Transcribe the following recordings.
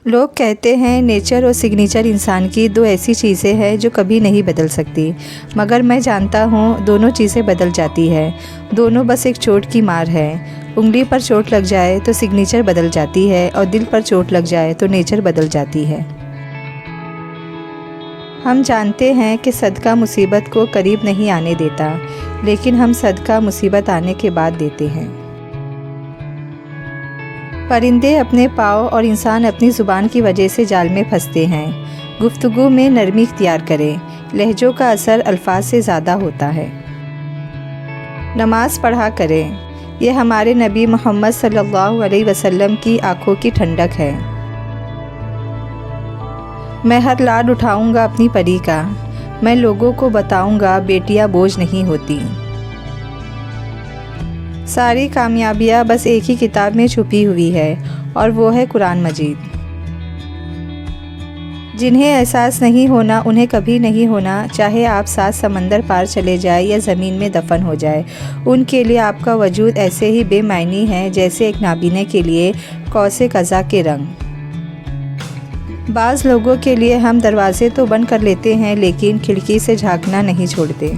لوگ کہتے ہیں نیچر اور سگنیچر انسان کی دو ایسی چیزیں ہیں جو کبھی نہیں بدل سکتی، مگر میں جانتا ہوں دونوں چیزیں بدل جاتی ہے۔ دونوں بس ایک چوٹ کی مار ہے۔ انگلی پر چوٹ لگ جائے تو سگنیچر بدل جاتی ہے، اور دل پر چوٹ لگ جائے تو نیچر بدل جاتی ہے۔ ہم جانتے ہیں کہ صدقہ مصیبت کو قریب نہیں آنے دیتا، لیکن ہم صدقہ مصیبت آنے کے بعد دیتے ہیں۔ پرندے اپنے پاؤں اور انسان اپنی زبان کی وجہ سے جال میں پھنستے ہیں۔ گفتگو میں نرمی اختیار کریں، لہجوں کا اثر الفاظ سے زیادہ ہوتا ہے۔ نماز پڑھا کریں، یہ ہمارے نبی محمد صلی اللہ علیہ وسلم کی آنکھوں کی ٹھنڈک ہے۔ میں ہر لاڈ اٹھاؤں گا اپنی پری کا، میں لوگوں کو بتاؤں گا بیٹیاں بوجھ نہیں ہوتی۔ ساری کامیابیاں بس ایک ہی کتاب میں چھپی ہوئی ہے، اور وہ ہے قرآن مجید۔ جنہیں احساس نہیں ہونا انہیں کبھی نہیں ہونا، چاہے آپ 7 سمندر پار چلے جائیں یا زمین میں دفن ہو جائے، ان کے لیے آپ کا وجود ایسے ہی بے معنی ہے جیسے ایک نابینے کے لیے قوس قزح کے رنگ۔ بعض لوگوں کے لیے ہم دروازے تو بند کر لیتے ہیں لیکن کھڑکی سے جھانکنا نہیں چھوڑتے۔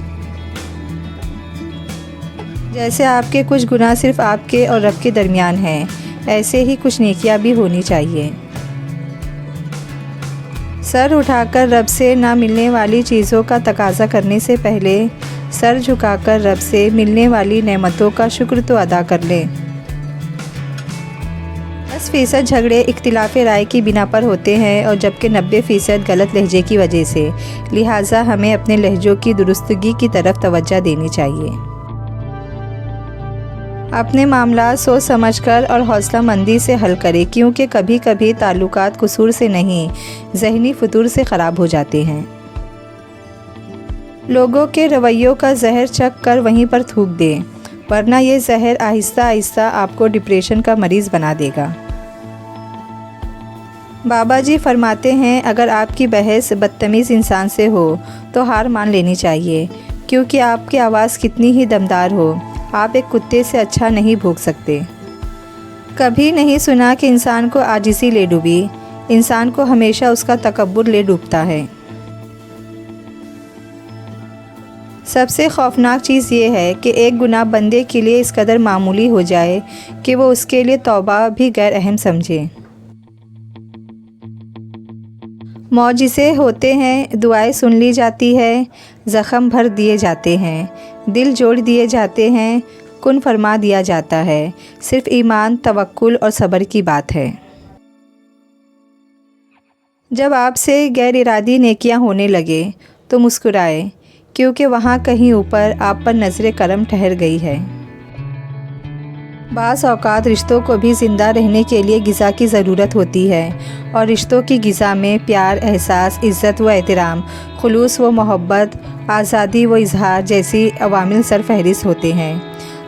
جیسے آپ کے کچھ گناہ صرف آپ کے اور رب کے درمیان ہیں، ایسے ہی کچھ نیکیاں بھی ہونی چاہیے۔ سر اٹھا کر رب سے نہ ملنے والی چیزوں کا تقاضا کرنے سے پہلے سر جھکا کر رب سے ملنے والی نعمتوں کا شکر تو ادا کر لیں۔ 10% جھگڑے اختلاف رائے کی بنا پر ہوتے ہیں، اور جبکہ 90% غلط لہجے کی وجہ سے، لہٰذا ہمیں اپنے لہجوں کی درستگی کی طرف توجہ دینی چاہیے۔ اپنے معاملات سوچ سمجھ کر اور حوصلہ مندی سے حل کریں، کیونکہ کبھی کبھی تعلقات قصور سے نہیں، ذہنی فتور سے خراب ہو جاتے ہیں۔ لوگوں کے رویوں کا زہر چکھ کر وہیں پر تھوک دیں، ورنہ یہ زہر آہستہ آہستہ آپ کو ڈپریشن کا مریض بنا دے گا۔ بابا جی فرماتے ہیں اگر آپ کی بحث بدتمیز انسان سے ہو تو ہار مان لینی چاہیے، کیونکہ آپ کی آواز کتنی ہی دمدار ہو، آپ ایک کتے سے اچھا نہیں بھونک سکتے۔ کبھی نہیں سنا کہ انسان کو عاجزی لے ڈوبی، انسان کو ہمیشہ اس کا تکبر لے ڈوبتا ہے۔ سب سے خوفناک چیز یہ ہے کہ ایک گناہ بندے کے لیے اس قدر معمولی ہو جائے کہ وہ اس کے لیے توبہ بھی غیر اہم سمجھے۔ معجزے ہوتے ہیں، دعائیں سن لی جاتی ہے، زخم بھر دیے جاتے ہیں، دل جوڑ دیے جاتے ہیں، کن فرما دیا جاتا ہے، صرف ایمان، توکل اور صبر کی بات ہے۔ جب آپ سے غیر ارادی نیکیاں ہونے لگے تو مسکرائے، کیونکہ وہاں کہیں اوپر آپ پر نظر کرم ٹھہر گئی ہے۔ بعض اوقات رشتوں کو بھی زندہ رہنے کے لیے غذا کی ضرورت ہوتی ہے، اور رشتوں کی غذا میں پیار، احساس، عزت و احترام، خلوص و محبت، آزادی و اظہار جیسی عوامل سرفہرست ہوتے ہیں۔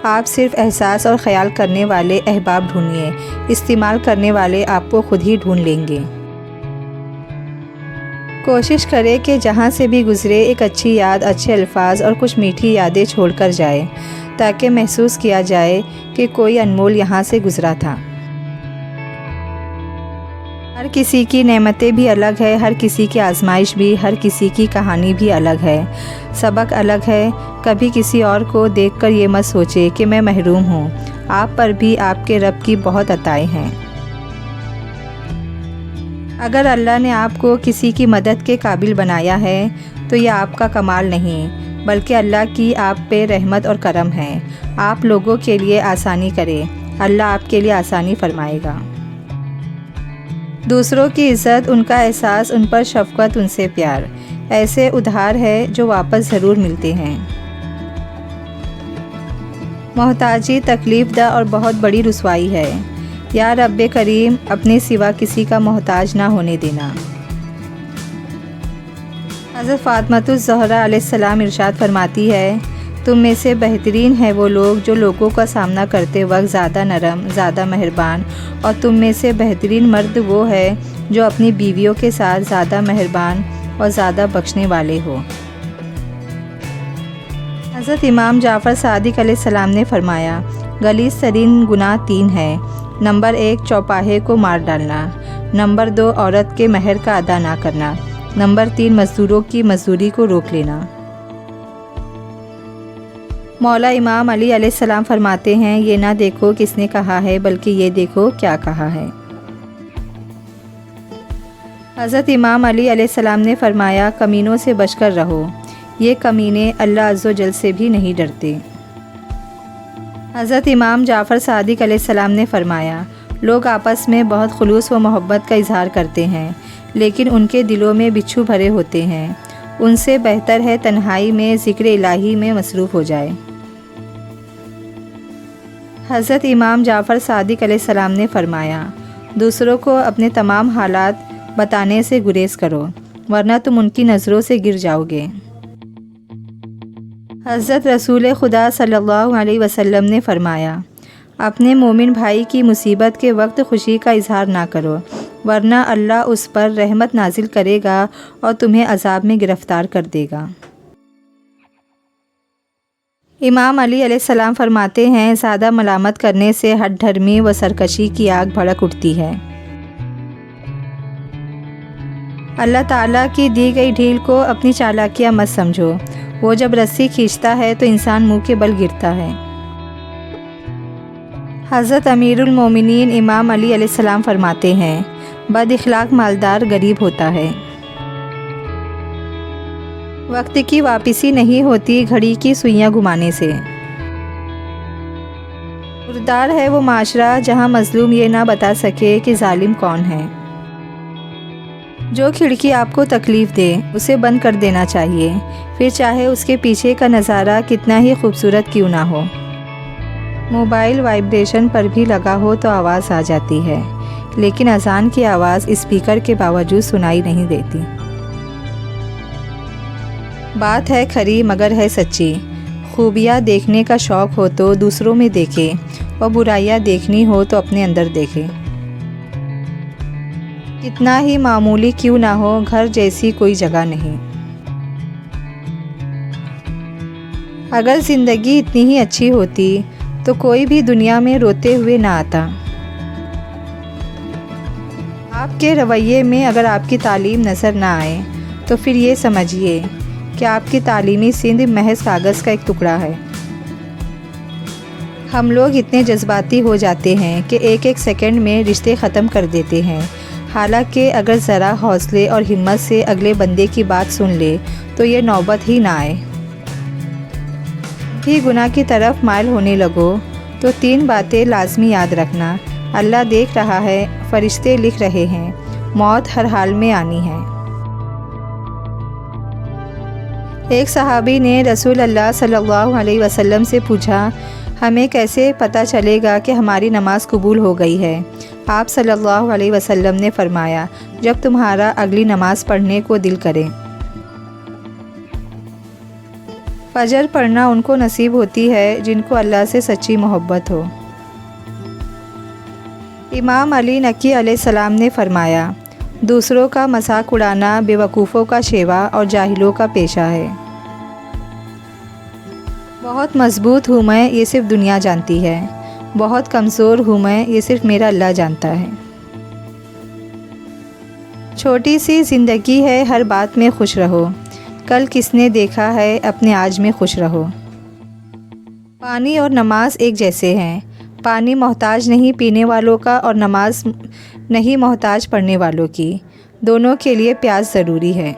آپ صرف احساس اور خیال کرنے والے احباب ڈھونڈیے، استعمال کرنے والے آپ کو خود ہی ڈھونڈ لیں گے۔ کوشش کرے کہ جہاں سے بھی گزرے ایک اچھی یاد، اچھے الفاظ اور کچھ میٹھی یادیں چھوڑ کر جائے، تاکہ محسوس کیا جائے کہ کوئی انمول یہاں سے گزرا تھا۔ ہر کسی کی نعمتیں بھی الگ ہے، ہر کسی کی آزمائش بھی، ہر کسی کی کہانی بھی الگ ہے، سبق الگ ہے۔ کبھی کسی اور کو دیکھ کر یہ مت سوچے کہ میں محروم ہوں، آپ پر بھی آپ کے رب کی بہت عطائیں ہیں۔ اگر اللہ نے آپ کو کسی کی مدد کے قابل بنایا ہے تو یہ آپ کا کمال نہیں، بلکہ اللہ کی آپ پہ رحمت اور کرم ہے۔ آپ لوگوں کے لیے آسانی کریں، اللہ آپ کے لیے آسانی فرمائے گا۔ دوسروں کی عزت، ان کا احساس، ان پر شفقت، ان سے پیار، ایسے ادھار ہے جو واپس ضرور ملتے ہیں۔ محتاجی تکلیف دہ اور بہت بڑی رسوائی ہے۔ یا رب کریم، اپنے سوا کسی کا محتاج نہ ہونے دینا۔ حضرت فاطمۃ الزہرا علیہ السلام ارشاد فرماتی ہے، تم میں سے بہترین ہیں وہ لوگ جو لوگوں کا سامنا کرتے وقت زیادہ نرم، زیادہ مہربان، اور تم میں سے بہترین مرد وہ ہے جو اپنی بیویوں کے ساتھ زیادہ مہربان اور زیادہ بخشنے والے ہو۔ حضرت امام جعفر صادق علیہ السلام نے فرمایا، غلیظ ترین گناہ 3 ہیں۔ نمبر 1، چوپاہے کو مار ڈالنا۔ نمبر 2 عورت کے مہر کا ادا نہ کرنا۔ نمبر 3 مزدوروں کی مزدوری کو روک لینا۔ مولا امام علی علیہ السلام فرماتے ہیں، یہ نہ دیکھو کس نے کہا ہے بلکہ یہ دیکھو کیا کہا ہے۔ حضرت امام علی علیہ السلام نے فرمایا، کمینوں سے بچ کر رہو، یہ کمینے اللہ عز و جل سے بھی نہیں ڈرتے۔ حضرت امام جعفر صادق علیہ السلام نے فرمایا، لوگ آپس میں بہت خلوص و محبت کا اظہار کرتے ہیں، لیکن ان کے دلوں میں بچھو بھرے ہوتے ہیں۔ ان سے بہتر ہے تنہائی میں ذکر الہی میں مصروف ہو جائے۔ حضرت امام جعفر صادق علیہ السلام نے فرمایا، دوسروں کو اپنے تمام حالات بتانے سے گریز کرو، ورنہ تم ان کی نظروں سے گر جاؤ گے۔ حضرت رسول خدا صلی اللہ علیہ وسلم نے فرمایا، اپنے مومن بھائی کی مصیبت کے وقت خوشی کا اظہار نہ کرو، ورنہ اللہ اس پر رحمت نازل کرے گا اور تمہیں عذاب میں گرفتار کر دے گا۔ امام علی علیہ السلام فرماتے ہیں، زیادہ ملامت کرنے سے ہٹ دھرمی و سرکشی کی آگ بھڑک اٹھتی ہے۔ اللہ تعالیٰ کی دی گئی ڈھیل کو اپنی چالاکیاں مت سمجھو، وہ جب رسی کھینچتا ہے تو انسان منہ کے بل گرتا ہے۔ حضرت امیر المومنین امام علی علیہ السلام فرماتے ہیں، بد اخلاق مالدار غریب ہوتا ہے۔ وقت کی واپسی نہیں ہوتی گھڑی کی سوئیاں گھمانے سے۔ بردار ہے وہ معاشرہ جہاں مظلوم یہ نہ بتا سکے کہ ظالم کون ہے۔ جو کھڑکی آپ کو تکلیف دے اسے بند کر دینا چاہیے، پھر چاہے اس کے پیچھے کا نظارہ کتنا ہی خوبصورت کیوں نہ ہو۔ موبائل وائبریشن پر بھی لگا ہو تو آواز آ جاتی ہے، لیکن اذان کی آواز اسپیکر کے باوجود سنائی نہیں دیتی۔ بات ہے کھری مگر ہے سچی، خوبیاں دیکھنے کا شوق ہو تو دوسروں میں دیکھے، اور برائیاں دیکھنی ہو تو اپنے اندر دیکھے۔ کتنا ہی معمولی کیوں نہ ہو، گھر جیسی کوئی جگہ نہیں۔ اگر زندگی اتنی ہی اچھی ہوتی تو کوئی بھی دنیا میں روتے ہوئے نہ آتا۔ آپ کے رویے میں اگر آپ کی تعلیم نظر نہ آئے تو پھر یہ سمجھیے کہ آپ کی تعلیمی سند محض کاغذ کا ایک ٹکڑا ہے۔ ہم لوگ اتنے جذباتی ہو جاتے ہیں کہ ایک ایک سیکنڈ میں رشتے ختم کر دیتے ہیں، حالانکہ اگر ذرا حوصلے اور ہمت سے اگلے بندے کی بات سن لے تو یہ نوبت ہی نہ آئے۔ بھی گناہ کی طرف مائل ہونے لگو تو 3 باتیں لازمی یاد رکھنا، اللہ دیکھ رہا ہے، فرشتے لکھ رہے ہیں، موت ہر حال میں آنی ہے۔ ایک صحابی نے رسول اللہ صلی اللہ علیہ وسلم سے پوچھا، ہمیں کیسے پتہ چلے گا کہ ہماری نماز قبول ہو گئی ہے؟ آپ صلی اللہ علیہ وسلم نے فرمایا، جب تمہارا اگلی نماز پڑھنے کو دل کرے۔ فجر پڑھنا ان کو نصیب ہوتی ہے جن کو اللہ سے سچی محبت ہو۔ امام علی نقی علیہ السلام نے فرمایا، دوسروں کا مذاق اڑانا بے وقوفوں کا شیوا اور جاہلوں کا پیشہ ہے۔ بہت مضبوط ہوں میں، یہ صرف دنیا جانتی ہے، بہت کمزور ہوں میں، یہ صرف میرا اللہ جانتا ہے۔ چھوٹی سی زندگی ہے، ہر بات میں خوش رہو، کل کس نے دیکھا ہے، اپنے آج میں خوش رہو۔ پانی اور نماز ایک جیسے ہیں، پانی محتاج نہیں پینے والوں کا اور نماز نہیں محتاج پڑھنے والوں کی، دونوں کے لیے پیاس ضروری ہے۔